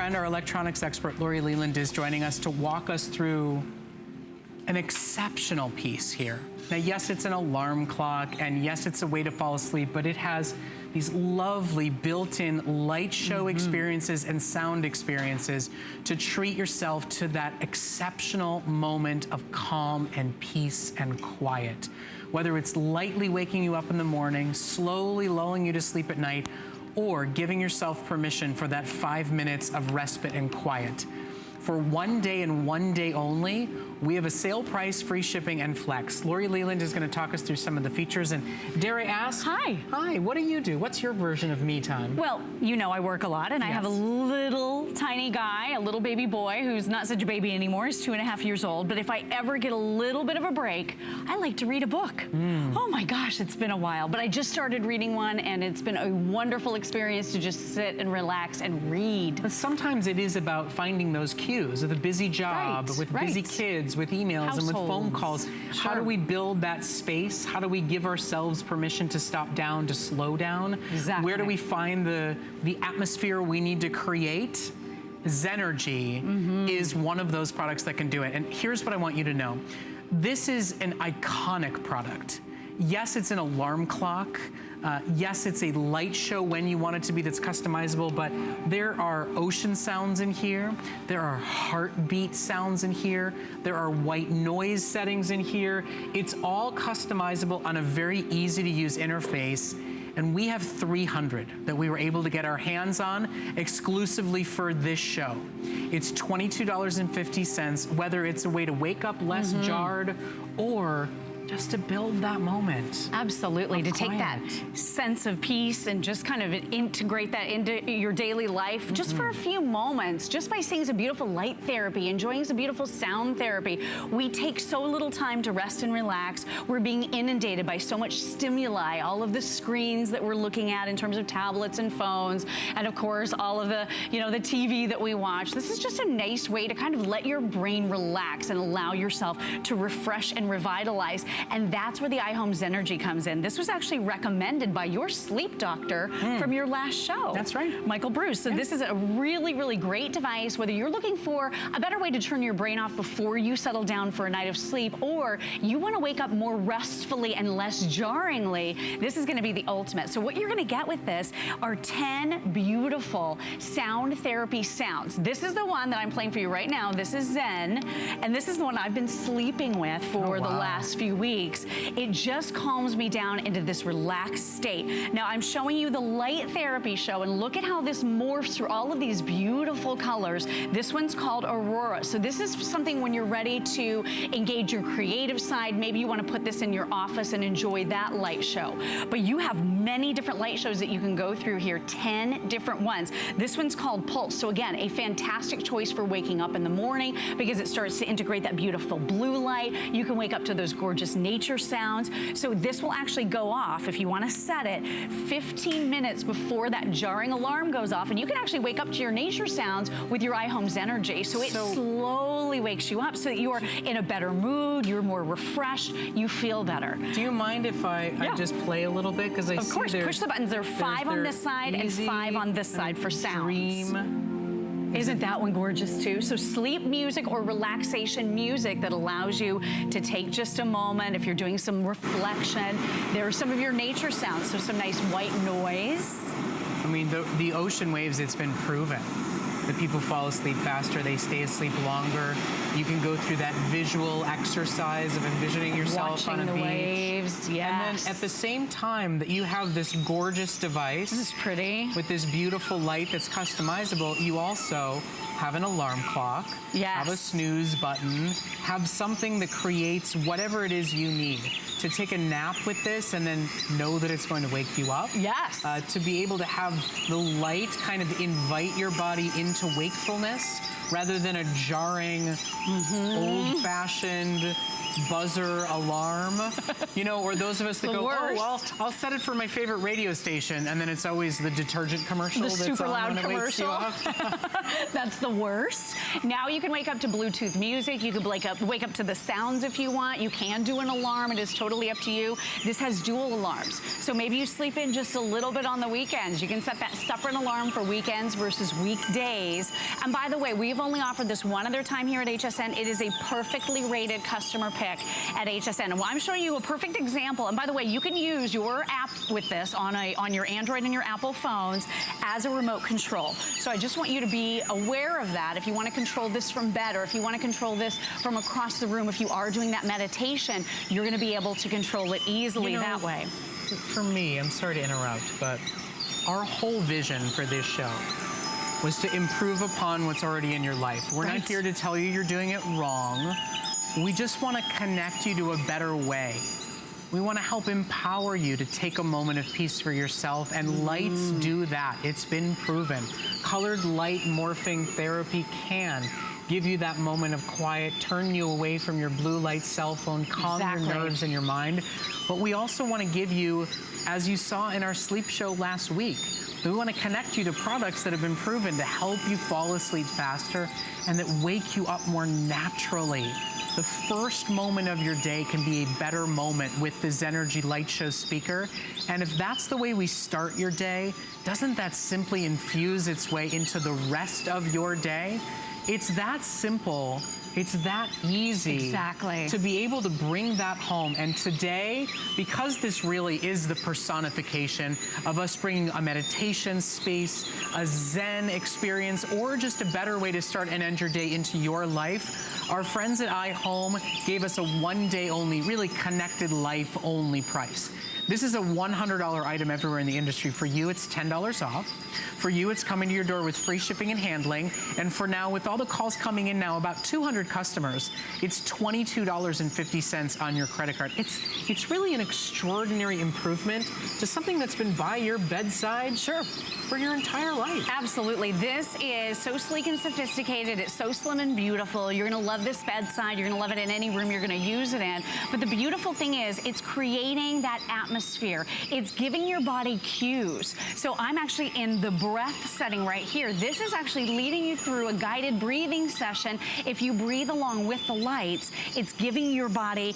friend, our electronics expert, Lori Leland, is joining us to walk us through an exceptional piece here. Now, yes, it's an alarm clock, and yes, it's a way to fall asleep, but it has these lovely built-in light show experiences and sound experiences to treat yourself to that exceptional moment of calm and peace and quiet. Whether it's lightly waking you up in the morning, slowly lulling you to sleep at night, or giving yourself permission for that 5 minutes of respite and quiet. For 1 day and 1 day only, we have a sale price, free shipping, and flex. Lori Leland is going to talk us through some of the features. And dare I ask? Hi. Hi, what do you do? What's your version of me time? Well, you know I work a lot, and I have a little tiny guy, a little baby boy who's not such a baby anymore. He's 2.5 years old. But if I ever get a little bit of a break, I like to read a book. Oh my gosh, it's been a while. But I just started reading one, and it's been a wonderful experience to just sit and relax and read. But sometimes it is about finding those cues of the busy job, with busy kids, with emails and with phone calls. How do we build that space? How do we give ourselves permission to stop down, to slow down? Exactly. Where do we find the atmosphere we need to create? Zenergy is one of those products that can do it. And here's what I want you to know. This is an iconic product. Yes, it's an alarm clock. Yes, it's a light show when you want it to be that's customizable, but there are ocean sounds in here. There are heartbeat sounds in here. There are white noise settings in here. It's all customizable on a very easy to use interface. And we have 300 that we were able to get our hands on exclusively for this show. It's $22.50, whether it's a way to wake up less jarred or just to build that moment. Absolutely, to take that sense of peace and just kind of integrate that into your daily life just for a few moments, just by seeing some beautiful light therapy, enjoying some beautiful sound therapy. We take so little time to rest and relax. We're being inundated by so much stimuli, all of the screens that we're looking at in terms of tablets and phones, and of course, all of the, the TV that we watch. This is just a nice way to kind of let your brain relax and allow yourself to refresh and revitalize. And that's where the iHome Zenergy comes in. This was actually recommended by your sleep doctor from your last show. That's right. Michael Bruce. So this is a really, really great device, whether you're looking for a better way to turn your brain off before you settle down for a night of sleep, or you want to wake up more restfully and less jarringly, this is going to be the ultimate. So what you're going to get with this are 10 beautiful sound therapy sounds. This is the one that I'm playing for you right now. This is Zen, and this is the one I've been sleeping with for the last few weeks. It just calms me down into this relaxed state. Now I'm showing you the light therapy show, and look at how this morphs through all of these beautiful colors. This one's called Aurora. So this is something when you're ready to engage your creative side. Maybe you want to put this in your office and enjoy that light show. But you have many different light shows that you can go through here, 10 different ones. This one's called Pulse. So again, a fantastic choice for waking up in the morning because it starts to integrate that beautiful blue light. You can wake up to those gorgeous nature sounds. So this will actually go off, if you want to set it, 15 minutes before that jarring alarm goes off, and you can actually wake up to your nature sounds with your iHome Zenergy. So it slowly wakes you up so that you are in a better mood, you're more refreshed, you feel better. Do you mind if I just play a little bit? Because of course, push the buttons. There are 5 on this side and 5 on this side for sounds. Isn't that one gorgeous too? So sleep music or relaxation music that allows you to take just a moment. If you're doing some reflection, there are some of your nature sounds. So some nice white noise. I mean, the ocean waves, it's been proven that people fall asleep faster, they stay asleep longer. You can go through that visual exercise of envisioning yourself on a beach. Watching the waves, yes. And then at the same time that you have this gorgeous device. This is pretty. With this beautiful light that's customizable, you also have an alarm clock, have a snooze button, have something that creates whatever it is you need. To take a nap with this and then know that it's going to wake you up. Yes. To be able to have the light kind of invite your body into wakefulness, rather than a jarring, old-fashioned buzzer alarm, you know, or those of us that go, oh, well, I'll set it for my favorite radio station, and then it's always the detergent commercial The that's super on loud when it wakes you commercial. up. That's the worst. Now you can wake up to Bluetooth music. You can wake up to the sounds if you want. You can do an alarm. It is totally up to you. This has dual alarms. So maybe you sleep in just a little bit on the weekends. You can set that separate alarm for weekends versus weekdays. And by the way, we've only offered this one other time here at HSN. It is a perfectly rated customer pick at HSN. And I'm showing you a perfect example. And by the way, you can use your app with this on your Android and your Apple phones as a remote control. So I just want you to be aware of that. If you want to control this from bed, or if you want to control this from across the room, if you are doing that meditation, you're going to be able to control it easily that way. For me, I'm sorry to interrupt, but our whole vision for this show was to improve upon what's already in your life. We're not here to tell you you're doing it wrong. We just want to connect you to a better way. We want to help empower you to take a moment of peace for yourself, and lights do that. It's been proven. Colored light morphing therapy can give you that moment of quiet, turn you away from your blue light cell phone, calm your nerves and your mind. But we also want to give you, as you saw in our sleep show last week, we want to connect you to products that have been proven to help you fall asleep faster and that wake you up more naturally. The first moment of your day can be a better moment with the Zenergy Light Show speaker. And if that's the way we start your day, doesn't that simply infuse its way into the rest of your day? It's that simple. It's that easy to be able to bring that home. And today, because this really is the personification of us bringing a meditation space, a Zen experience, or just a better way to start and end your day into your life, our friends at iHome gave us a one-day only, really connected life only price. This is a $100 item everywhere in the industry. For you, it's $10 off. For you, it's coming to your door with free shipping and handling. And for now, with all the calls coming in now, about 200 customers, it's $22.50 on your credit card. It's really an extraordinary improvement to something that's been by your bedside, for your entire life. Absolutely. This is so sleek and sophisticated. It's so slim and beautiful. You're going to love this bedside. You're going to love it in any room you're going to use it in. But the beautiful thing is, it's creating that atmosphere. It's giving your body cues. So I'm actually in the breath setting right here. This is actually leading you through a guided breathing session. If you breathe along with the lights, it's giving your body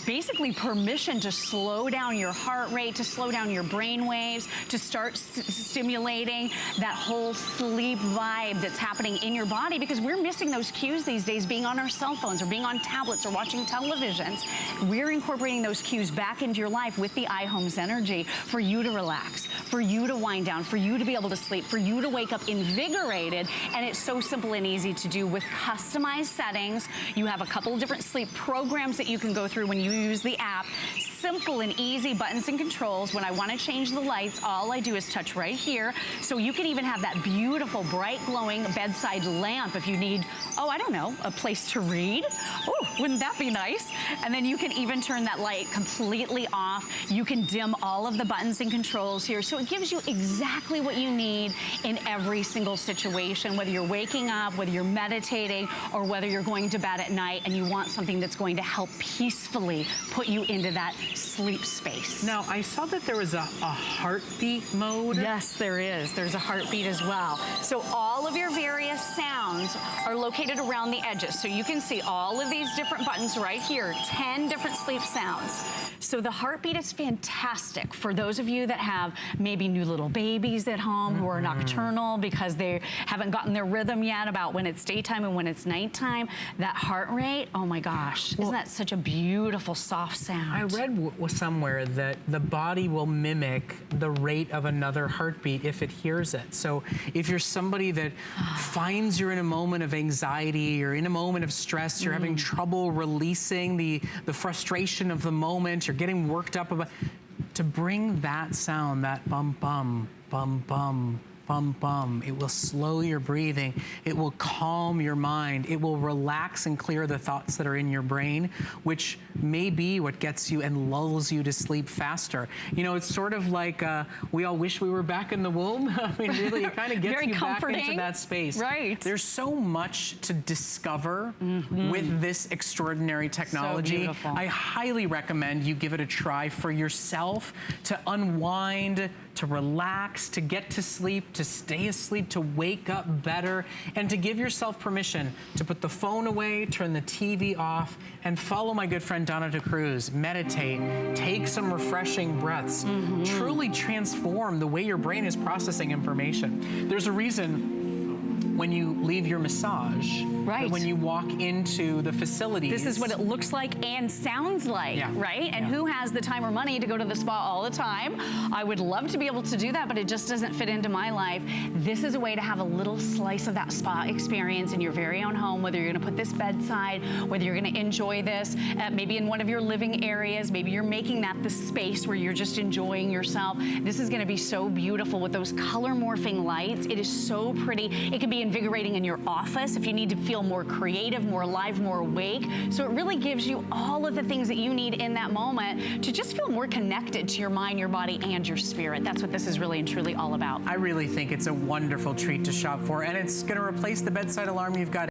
basically permission to slow down your heart rate, to slow down your brain waves, to start stimulating that whole sleep vibe that's happening in your body, because we're missing those cues these days, being on our cell phones or being on tablets or watching televisions. We're incorporating those cues back into your life with the iHome Zenergy for you to relax, for you to wind down, for you to be able to sleep, for you to wake up invigorated. And it's so simple and easy to do with customized settings. You have a couple of different sleep programs that you can go through when you use the app. Simple and easy buttons and controls. When I want to change the lights, all I do is touch right here. So you can even have that beautiful, bright, glowing bedside lamp if you need, oh, I don't know, a place to read. Oh, wouldn't that be nice? And then you can even turn that light completely off. You can dim all of the buttons and controls here. So it gives you exactly what you need in every single situation, whether you're waking up, whether you're meditating, or whether you're going to bed at night and you want something that's going to help peacefully put you into that sleep space. Now, I saw that there was a heartbeat mode. Yes, there is. There's a heartbeat as well. So all of your various sounds are located around the edges. So you can see all of these different buttons right here, 10 different sleep sounds. So the heartbeat is fantastic for those of you that have maybe new little babies at home who are nocturnal because they haven't gotten their rhythm yet about when it's daytime and when it's nighttime. That heart rate, oh my gosh, isn't that such a beautiful, soft sound? I read somewhere that the body will mimic the rate of another heartbeat if it hears it. So if you're somebody that finds you're in a moment of anxiety or in a moment of stress, you're having trouble releasing the frustration of the moment, you're getting worked up about, to bring that sound, that bum bum, bum bum, bum, bum. It will slow your breathing. It will calm your mind. It will relax and clear the thoughts that are in your brain, which may be what gets you and lulls you to sleep faster. You know, it's sort of like we all wish we were back in the womb. I mean, really, it kind of gets Very you comforting. back into that space. Right. There's so much to discover with this extraordinary technology. So beautiful. I highly recommend you give it a try for yourself, to unwind, to relax, to get to sleep, to stay asleep, to wake up better, and to give yourself permission to put the phone away, turn the TV off, and follow my good friend Donna DeCruz. Meditate, take some refreshing breaths, truly transform the way your brain is processing information. There's a reason when you leave your massage, right, when you walk into the facilities. This is what it looks like and sounds like, right? And who has the time or money to go to the spa all the time? I would love to be able to do that, but it just doesn't fit into my life. This is a way to have a little slice of that spa experience in your very own home, whether you're gonna put this bedside, whether you're gonna enjoy this, maybe in one of your living areas, maybe you're making that the space where you're just enjoying yourself. This is gonna be so beautiful with those color morphing lights. It is so pretty. It can be invigorating in your office if you need to feel more creative, more alive, more awake. So it really gives you all of the things that you need in that moment to just feel more connected to your mind, your body, and your spirit. That's what this is really and truly all about. I really think it's a wonderful treat to shop for, and it's going to replace the bedside alarm you've got.